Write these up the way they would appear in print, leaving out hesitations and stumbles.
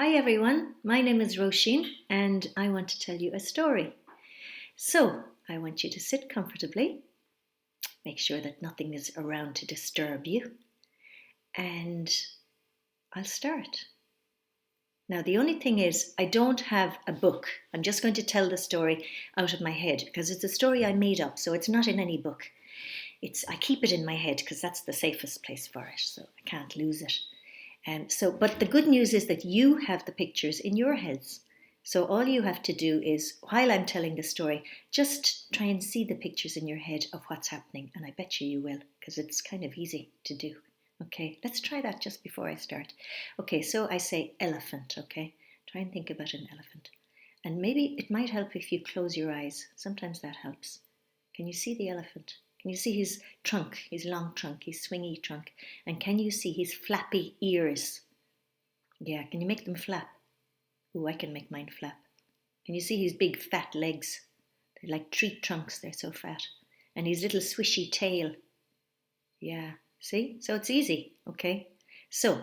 Hi everyone, my name is Roisin and I want to tell you a story. So, I want you to sit comfortably, make sure that nothing is around to disturb you, and I'll start. Now, the only thing is, I don't have a book. I'm just going to tell the story out of my head because it's a story I made up, so it's not in any book. I keep it in my head because that's the safest place for it, so I can't lose it. But the good news is that you have the pictures in your heads. So all you have to do is, while I'm telling the story, just try and see the pictures in your head of what's happening. And I bet you will, because it's kind of easy to do. Okay, let's try that just before I start. Okay, so I say elephant, okay? Try and think about an elephant. And maybe it might help if you close your eyes. Sometimes that helps. Can you see the elephant? Can you see his trunk, his long trunk, his swingy trunk? And can you see his flappy ears? Yeah, can you make them flap? Ooh, I can make mine flap. Can you see his big fat legs? They're like tree trunks, they're so fat. And his little swishy tail. Yeah, see? So it's easy, okay? So,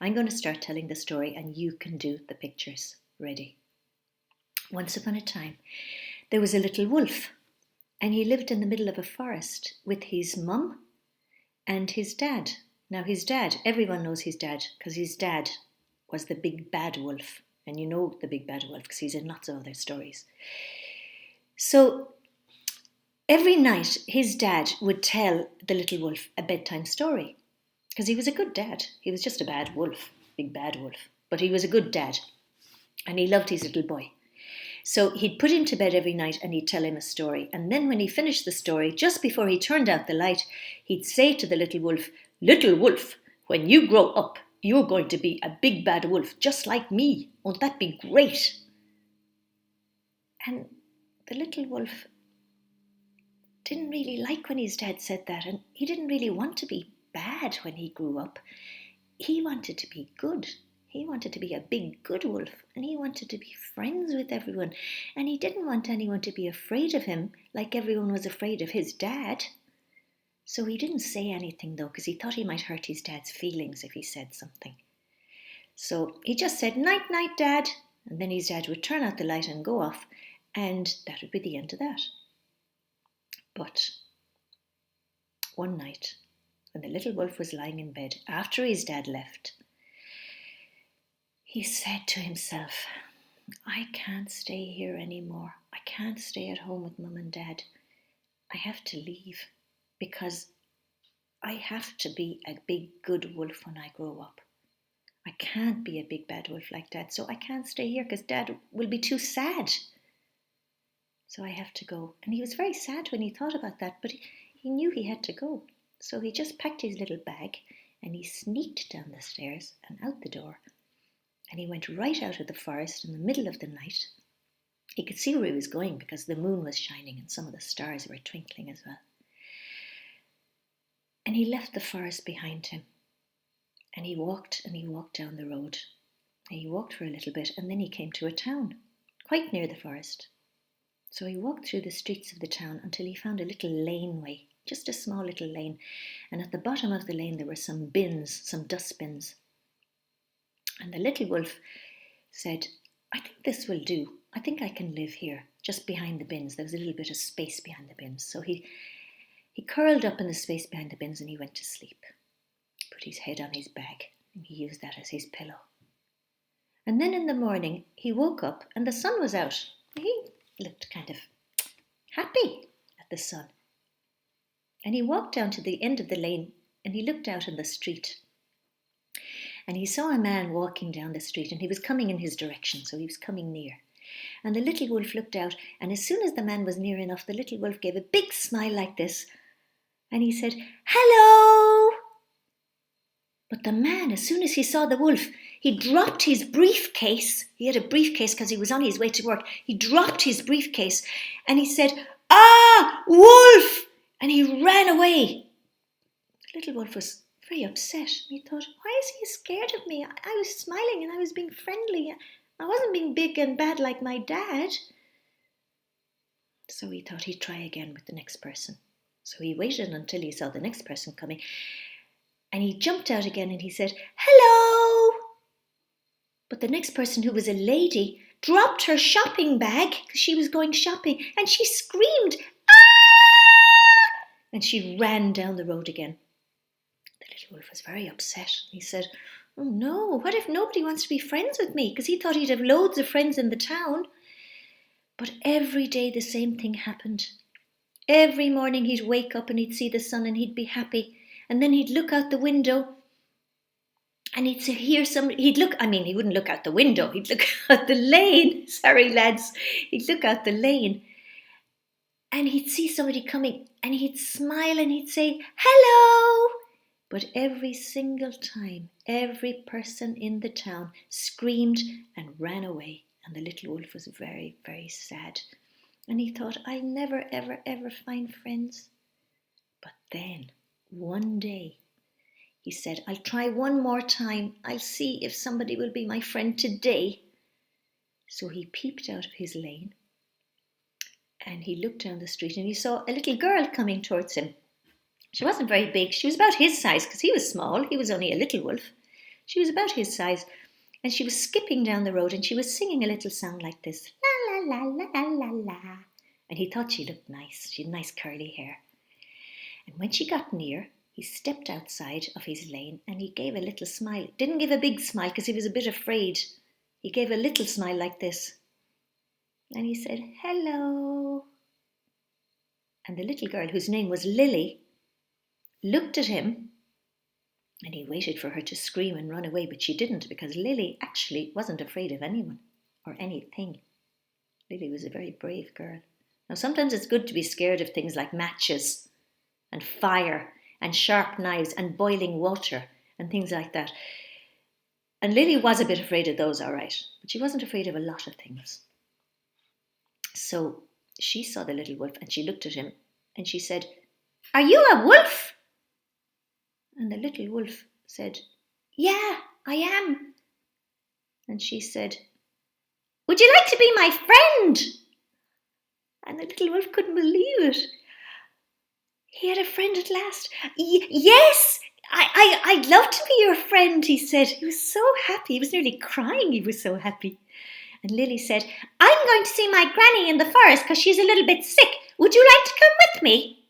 I'm going to start telling the story and you can do the pictures. Ready? Once upon a time, there was a little wolf. And he lived in the middle of a forest with his mum and his dad. Now, his dad, everyone knows his dad because his dad was the big bad wolf. And you know the big bad wolf because he's in lots of other stories. So, every night his dad would tell the little wolf a bedtime story because he was a good dad. He was just a bad wolf, big bad wolf. But he was a good dad and he loved his little boy. So he'd put him to bed every night and he'd tell him a story. And then when he finished the story, just before he turned out the light, he'd say to the little wolf, when you grow up, you're going to be a big bad wolf just like me. Won't that be great? And the little wolf didn't really like when his dad said that. And he didn't really want to be bad when he grew up. He wanted to be good. He wanted to be a big good wolf and he wanted to be friends with everyone and he didn't want anyone to be afraid of him like everyone was afraid of his dad. So he didn't say anything though because he thought he might hurt his dad's feelings if he said something. So he just said, night, night, Dad. And then his dad would turn out the light and go off and that would be the end of that. But one night when the little wolf was lying in bed after his dad left, he said to himself, I can't stay here anymore. I can't stay at home with Mum and Dad. I have to leave because I have to be a big good wolf when I grow up. I can't be a big bad wolf like Dad, so I can't stay here because Dad will be too sad. So I have to go. And he was very sad when he thought about that, but he knew he had to go. So he just packed his little bag and he sneaked down the stairs and out the door. And he went right out of the forest in the middle of the night. He could see where he was going because the moon was shining and some of the stars were twinkling as well. And he left the forest behind him. And he walked down the road. And he walked for a little bit and then he came to a town, quite near the forest. So he walked through the streets of the town until he found a little laneway, just a small little lane. And at the bottom of the lane there were some bins, some dustbins. And the little wolf said, I think this will do. I think I can live here, just behind the bins. There was a little bit of space behind the bins. So he curled up in the space behind the bins and he went to sleep. Put his head on his bag and he used that as his pillow. And then in the morning he woke up and the sun was out. He looked kind of happy at the sun. And he walked down to the end of the lane and he looked out in the street. And he saw a man walking down the street and he was coming in his direction, so he was coming near. And the little wolf looked out and as soon as the man was near enough, the little wolf gave a big smile like this and he said, hello! But the man, as soon as he saw the wolf, he dropped his briefcase. He had a briefcase because he was on his way to work. He dropped his briefcase and he said, ah, wolf! And he ran away. The little wolf was very upset. He thought, why is he scared of me? I was smiling and I was being friendly. I wasn't being big and bad like my dad. So he thought he'd try again with the next person. So he waited until he saw the next person coming. And he jumped out again and he said, hello! But the next person, who was a lady, dropped her shopping bag because she was going shopping, and she screamed, "Ah!" And she ran down the road again. The little wolf was very upset. He said, "Oh no, what if nobody wants to be friends with me?" Because he thought he'd have loads of friends in the town. But every day the same thing happened. Every morning he'd wake up and he'd see the sun and he'd be happy. And then he'd look out the window and he'd hear somebody. He wouldn't look out the window. He'd look out the lane. Sorry, lads. He'd look out the lane and he'd see somebody coming and he'd smile and he'd say, "Hello." But every single time, every person in the town screamed and ran away. And the little wolf was very, very sad. And he thought, "I'll never, ever, ever find friends." But then, one day, he said, "I'll try one more time. I'll see if somebody will be my friend today." So he peeped out of his lane and he looked down the street and he saw a little girl coming towards him. She wasn't very big. She was about his size because he was small. He was only a little wolf. She was about his size. And she was skipping down the road and she was singing a little song like this. La la la la la la. And he thought she looked nice. She had nice curly hair. And when she got near, he stepped outside of his lane and he gave a little smile. Didn't give a big smile because he was a bit afraid. He gave a little smile like this. And he said, "Hello." And the little girl, whose name was Lily, looked at him. And he waited for her to scream and run away, but she didn't, because Lily actually wasn't afraid of anyone or anything. Lily was a very brave girl. Now, sometimes it's good to be scared of things like matches and fire and sharp knives and boiling water and things like that. And Lily was a bit afraid of those, all right, but she wasn't afraid of a lot of things. So she saw the little wolf and she looked at him and she said, "Are you a wolf?" And the little wolf said, "Yeah, I am." And she said, "Would you like to be my friend?" And the little wolf couldn't believe it. He had a friend at last. "Yes, I'd love to be your friend," he said. He was so happy. He was nearly crying. He was so happy. And Lily said, "I'm going to see my granny in the forest because she's a little bit sick. Would you like to come with me?"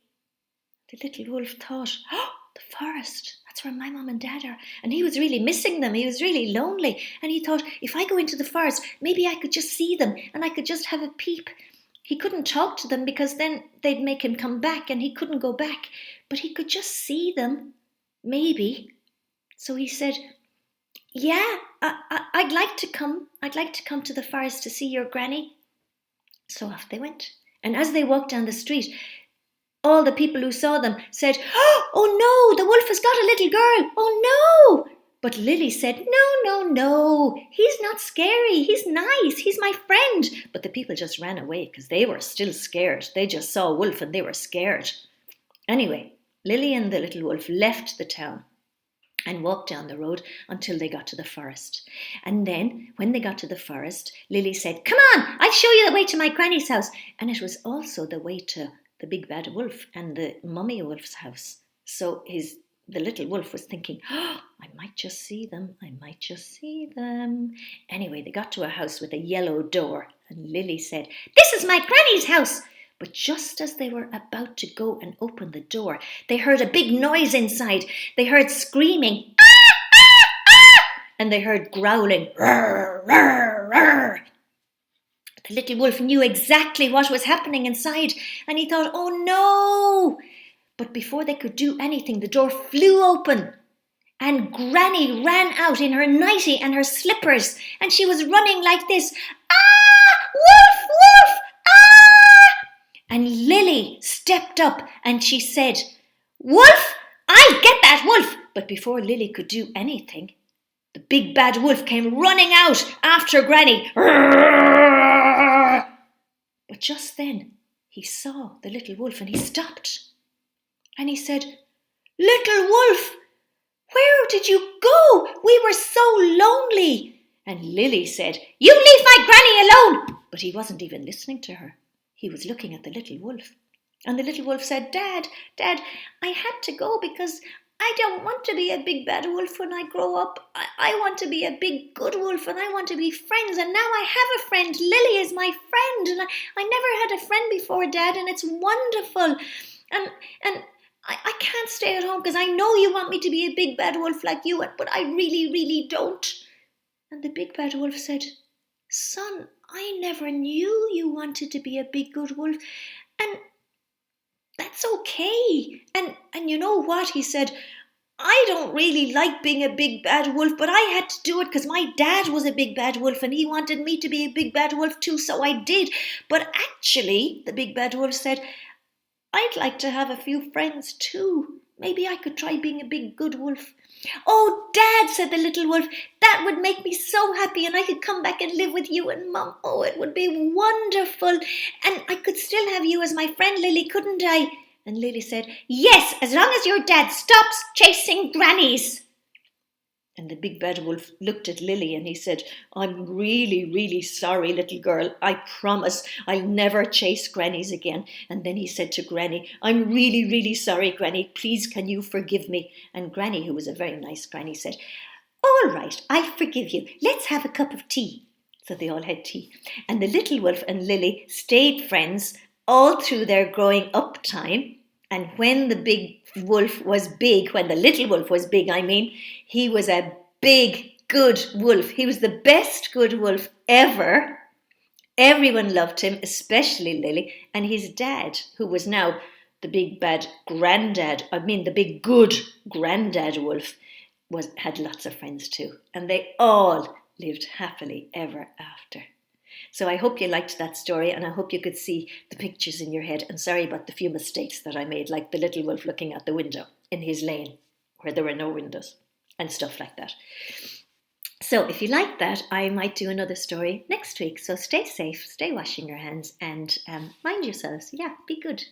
The little wolf thought, "Oh, the forest. That's where my mum and dad are." And he was really missing them. He was really lonely. And he thought, if I go into the forest, maybe I could just see them and I could just have a peep. He couldn't talk to them because then they'd make him come back and he couldn't go back. But he could just see them, maybe. So he said, "Yeah, I'd like to come. I'd like to come to the forest to see your granny." So off they went. And as they walked down the street, all the people who saw them said, "Oh no, the wolf has got a little girl. Oh no." But Lily said, "No, no, no. He's not scary. He's nice. He's my friend." But the people just ran away because they were still scared. They just saw a wolf and they were scared. Anyway, Lily and the little wolf left the town and walked down the road until they got to the forest. And then, when they got to the forest, Lily said, "Come on, I'll show you the way to my granny's house." And it was also the way to the big bad wolf and the mummy wolf's house. So the little wolf was thinking, "Oh, I might just see them. I might just see them." Anyway, they got to a house with a yellow door. And Lily said, "This is my granny's house." But just as they were about to go and open the door, they heard a big noise inside. They heard screaming, "Ah, ah, ah!" And they heard growling, "Rrr, rrr, rrr." The little wolf knew exactly what was happening inside, and he thought, "Oh no!" But before they could do anything, the door flew open, and Granny ran out in her nightie and her slippers, and she was running like this, "Ah, wolf, wolf, ah!" And Lily stepped up and she said, "Wolf, I'll get that wolf." But before Lily could do anything, the big bad wolf came running out after Granny. But just then he saw the little wolf and he stopped. And he said, "Little wolf, where did you go? We were so lonely." And Lily said, "You leave my granny alone." But he wasn't even listening to her. He was looking at the little wolf. And the little wolf said, Dad, I had to go because I don't want to be a big bad wolf when I grow up. I want to be a big good wolf and I want to be friends. And now I have a friend. Lily is my friend. And I never had a friend before, Dad, and it's wonderful. And I can't stay at home because I know you want me to be a big bad wolf like you, but I really, really don't. And the big bad wolf said, Son, I never knew you wanted to be a big good wolf. And that's okay. And you know what? He said, I don't really like being a big bad wolf, but I had to do it because my dad was a big bad wolf and he wanted me to be a big bad wolf too, so I did. But actually, the big bad wolf said, I'd like to have a few friends too. Maybe I could try being a big good wolf. Oh, Dad, said the little wolf, that would make me so happy and I could come back and live with you and Mum. Oh, it would be wonderful. And I could still have you as my friend, Lily, couldn't I? And Lily said, Yes, as long as your dad stops chasing grannies. And the big bad wolf looked at Lily and he said, I'm really, really sorry, little girl. I promise I'll never chase grannies again. And then he said to Granny, I'm really, really sorry, Granny. Please, can you forgive me? And Granny, who was a very nice Granny, said, All right, I'll forgive you. Let's have a cup of tea. So they all had tea. And the little wolf and Lily stayed friends all through their growing up time. And when the big wolf was big, when the little wolf was big, he was a big, good wolf. He was the best good wolf ever. Everyone loved him, especially Lily. And his dad, who was now the big bad the big good granddad wolf, had lots of friends too. And they all lived happily ever after. So I hope you liked that story and I hope you could see the pictures in your head. And sorry about the few mistakes that I made, like the little wolf looking out the window in his lane where there were no windows and stuff like that. So if you like that, I might do another story next week. So stay safe, stay washing your hands and mind yourselves. Yeah, be good.